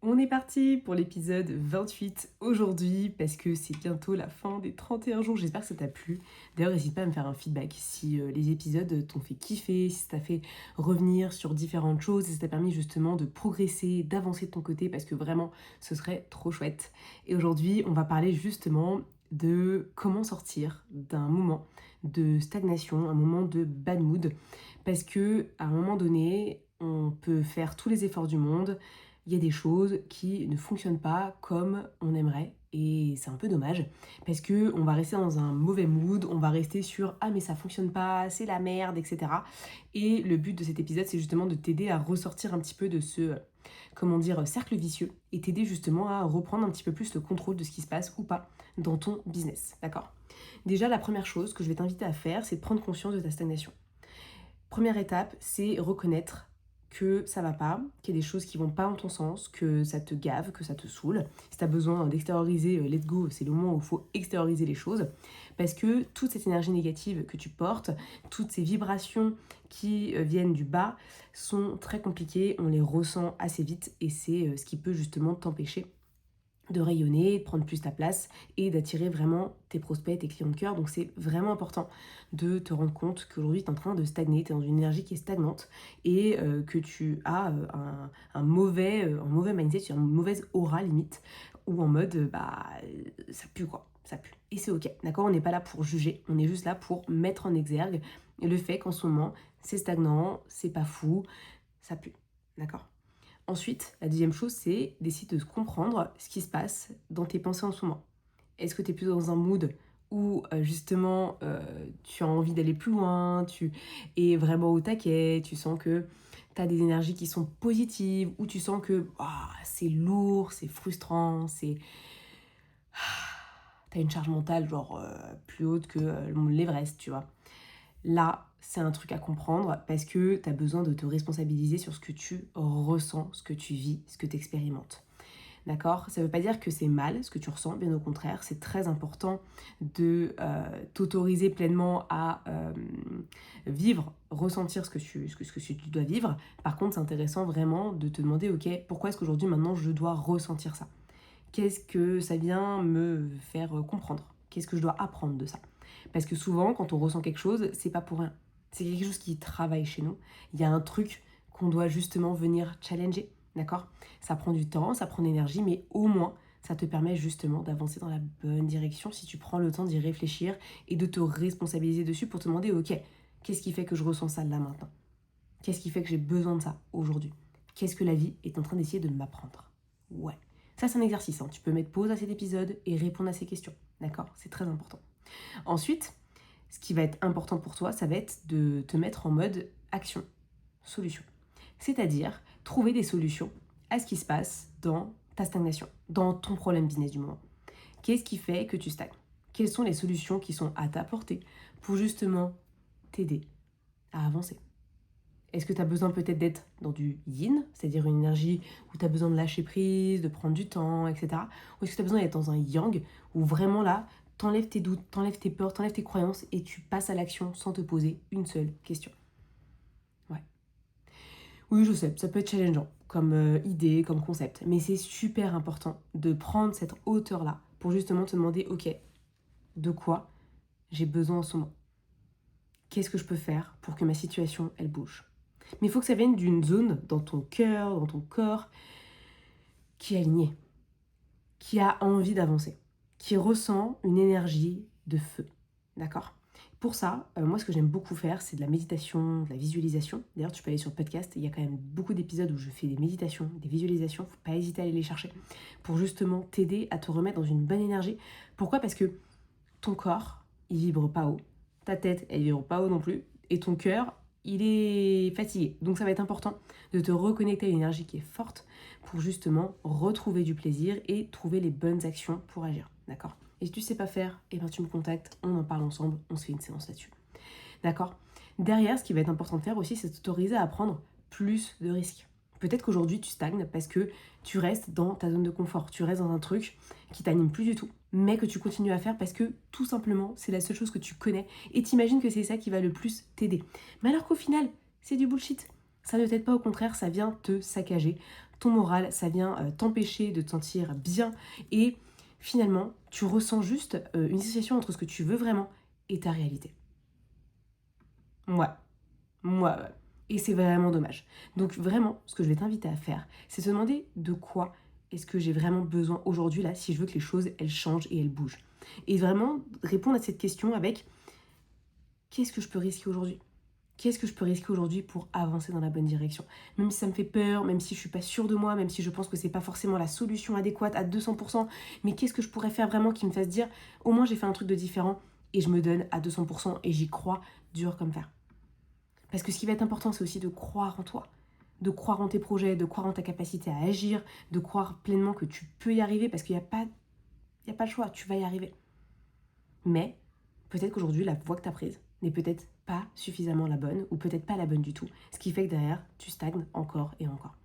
On est parti pour l'épisode 28 aujourd'hui parce que c'est bientôt la fin des 31 jours. J'espère que ça t'a plu. D'ailleurs, n'hésite pas à me faire un feedback si les épisodes t'ont fait kiffer, si ça t'a fait revenir sur différentes choses, si ça t'a permis justement de progresser, d'avancer de ton côté parce que vraiment, ce serait trop chouette. Et aujourd'hui, on va parler justement de comment sortir d'un moment de stagnation, un moment de bad mood parce que à un moment donné, on peut faire tous les efforts du monde, il y a des choses qui ne fonctionnent pas comme on aimerait et c'est un peu dommage parce que on va rester dans un mauvais mood, on va rester sur ah mais ça fonctionne pas, c'est la merde, etc. Et le but de cet épisode c'est justement de t'aider à ressortir un petit peu de ce comment dire cercle vicieux et t'aider justement à reprendre un petit peu plus le contrôle de ce qui se passe ou pas dans ton business, d'accord? Déjà la première chose que je vais t'inviter à faire c'est de prendre conscience de ta stagnation. Première étape, c'est reconnaître que ça va pas, qu'il y a des choses qui vont pas en ton sens, que ça te gave, que ça te saoule. Si tu as besoin d'extérioriser, let's go, c'est le moment où il faut extérioriser les choses. Parce que toute cette énergie négative que tu portes, toutes ces vibrations qui viennent du bas sont très compliquées, on les ressent assez vite et c'est ce qui peut justement t'empêcher de rayonner, de prendre plus ta place et d'attirer vraiment tes prospects, tes clients de cœur. Donc c'est vraiment important de te rendre compte qu'aujourd'hui tu es en train de stagner, tu es dans une énergie qui est stagnante et que tu as un mauvais mindset, tu as une mauvaise aura limite, ou en mode ça pue quoi, ça pue. Et c'est ok, d'accord? On n'est pas là pour juger, on est juste là pour mettre en exergue le fait qu'en ce moment c'est stagnant, c'est pas fou, ça pue, d'accord? Ensuite, la deuxième chose, c'est d'essayer de comprendre ce qui se passe dans tes pensées en ce moment. Est-ce que tu es plutôt dans un mood où justement tu as envie d'aller plus loin, tu es vraiment au taquet, tu sens que tu as des énergies qui sont positives, ou tu sens que c'est lourd, c'est frustrant, c'est... Tu as une charge mentale genre plus haute que l'Everest, tu vois. Là, c'est un truc à comprendre parce que tu as besoin de te responsabiliser sur ce que tu ressens, ce que tu vis, ce que tu expérimentes. D'accord? Ça ne veut pas dire que c'est mal ce que tu ressens, bien au contraire, c'est très important de t'autoriser pleinement à vivre, ressentir ce que tu dois vivre. Par contre, c'est intéressant vraiment de te demander, ok, pourquoi est-ce qu'aujourd'hui, maintenant, je dois ressentir ça? Qu'est-ce que ça vient me faire comprendre? Qu'est-ce que je dois apprendre de ça? Parce que souvent, quand on ressent quelque chose, c'est pas pour rien. C'est quelque chose qui travaille chez nous. Il y a un truc qu'on doit justement venir challenger, d'accord? Ça prend du temps, ça prend de l'énergie, mais au moins, ça te permet justement d'avancer dans la bonne direction si tu prends le temps d'y réfléchir et de te responsabiliser dessus pour te demander, ok, qu'est-ce qui fait que je ressens ça là maintenant? Qu'est-ce qui fait que j'ai besoin de ça aujourd'hui? Qu'est-ce que la vie est en train d'essayer de m'apprendre? Ouais. Ça, c'est un exercice, hein. Tu peux mettre pause à cet épisode et répondre à ces questions, d'accord? C'est très important. Ensuite, ce qui va être important pour toi, ça va être de te mettre en mode action, solution. C'est-à-dire trouver des solutions à ce qui se passe dans ta stagnation, dans ton problème business du moment. Qu'est-ce qui fait que tu stagnes? Quelles sont les solutions qui sont à ta portée pour justement t'aider à avancer? Est-ce que tu as besoin peut-être d'être dans du yin, c'est-à-dire une énergie où tu as besoin de lâcher prise, de prendre du temps, etc. Ou est-ce que tu as besoin d'être dans un yang où vraiment là, t'enlèves tes doutes, t'enlèves tes peurs, t'enlèves tes croyances et tu passes à l'action sans te poser une seule question? Ouais. Oui, je sais, ça peut être challengeant comme idée, comme concept, mais c'est super important de prendre cette hauteur-là pour justement te demander, ok, de quoi j'ai besoin en ce moment? Qu'est-ce que je peux faire pour que ma situation, elle bouge? Mais il faut que ça vienne d'une zone dans ton cœur, dans ton corps, qui est alignée, qui a envie d'avancer, qui ressent une énergie de feu. D'accord? Pour ça, moi, ce que j'aime beaucoup faire, c'est de la méditation, de la visualisation. D'ailleurs, tu peux aller sur le podcast, il y a quand même beaucoup d'épisodes où je fais des méditations, des visualisations. Faut pas hésiter à aller les chercher pour justement t'aider à te remettre dans une bonne énergie. Pourquoi? Parce que ton corps, il vibre pas haut. Ta tête, elle vibre pas haut non plus. Et ton cœur, il est fatigué. Donc ça va être important de te reconnecter à une énergie qui est forte pour justement retrouver du plaisir et trouver les bonnes actions pour agir. D'accord? Et si tu sais pas faire, eh ben tu me contactes, on en parle ensemble, on se fait une séance là-dessus. D'accord? Derrière, ce qui va être important de faire aussi, c'est de t'autoriser à prendre plus de risques. Peut-être qu'aujourd'hui, tu stagnes parce que tu restes dans ta zone de confort. Tu restes dans un truc qui t'anime plus du tout, mais que tu continues à faire parce que tout simplement, c'est la seule chose que tu connais et t'imagines que c'est ça qui va le plus t'aider. Mais alors qu'au final, c'est du bullshit. Ça ne t'aide pas, au contraire, ça vient te saccager ton moral, ça vient t'empêcher de te sentir bien et finalement, tu ressens juste une situation entre ce que tu veux vraiment et ta réalité. Ouais, moi, ouais. Et c'est vraiment dommage. Donc vraiment, ce que je vais t'inviter à faire, c'est te demander de quoi est-ce que j'ai vraiment besoin aujourd'hui là, si je veux que les choses, elles changent et elles bougent. Et vraiment répondre à cette question avec qu'est-ce que je peux risquer aujourd'hui? Qu'est-ce que je peux risquer aujourd'hui pour avancer dans la bonne direction? Même si ça me fait peur, même si je suis pas sûre de moi, même si je pense que c'est pas forcément la solution adéquate à 200%, mais qu'est-ce que je pourrais faire vraiment qui me fasse dire au moins j'ai fait un truc de différent et je me donne à 200% et j'y crois dur comme fer. Parce que ce qui va être important, c'est aussi de croire en toi, de croire en tes projets, de croire en ta capacité à agir, de croire pleinement que tu peux y arriver parce qu'il n'y a pas, il y a pas le choix, tu vas y arriver. Mais peut-être qu'aujourd'hui, la voie que tu as prise n'est peut-être pas suffisamment la bonne ou peut-être pas la bonne du tout. Ce qui fait que derrière, tu stagnes encore et encore.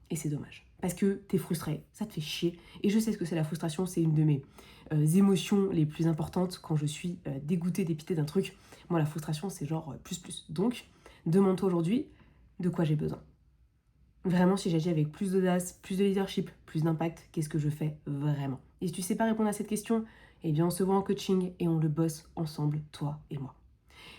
Et c'est dommage. Parce que t'es frustré, ça te fait chier. Et je sais ce que c'est la frustration, c'est une de mes émotions les plus importantes quand je suis dégoûtée, dépitée d'un truc. Moi, la frustration, c'est genre plus. Donc, demande-toi aujourd'hui de quoi j'ai besoin. Vraiment, si j'agis avec plus d'audace, plus de leadership, plus d'impact, qu'est-ce que je fais vraiment? Et si tu sais pas répondre à cette question, eh bien, on se voit en coaching et on le bosse ensemble, toi et moi.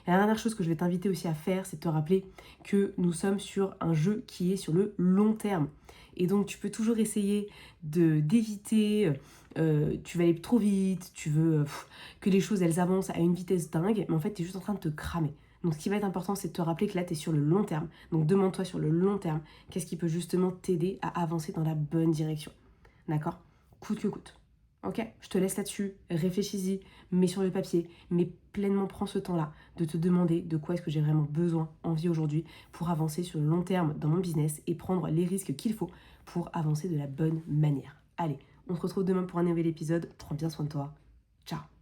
Et la dernière chose que je vais t'inviter aussi à faire, c'est de te rappeler que nous sommes sur un jeu qui est sur le long terme. Et donc, tu peux toujours essayer d'éviter, tu vas aller trop vite, tu veux que les choses, elles avancent à une vitesse dingue, mais en fait, tu es juste en train de te cramer. Donc, ce qui va être important, c'est de te rappeler que là, tu es sur le long terme. Donc, demande-toi sur le long terme, qu'est-ce qui peut justement t'aider à avancer dans la bonne direction. D'accord? Coûte que coûte. Ok, je te laisse là-dessus, réfléchis-y, mets sur le papier, mais pleinement prends ce temps-là de te demander de quoi est-ce que j'ai vraiment besoin, envie aujourd'hui, pour avancer sur le long terme dans mon business et prendre les risques qu'il faut pour avancer de la bonne manière. Allez, on se retrouve demain pour un nouvel épisode, prends bien soin de toi, ciao.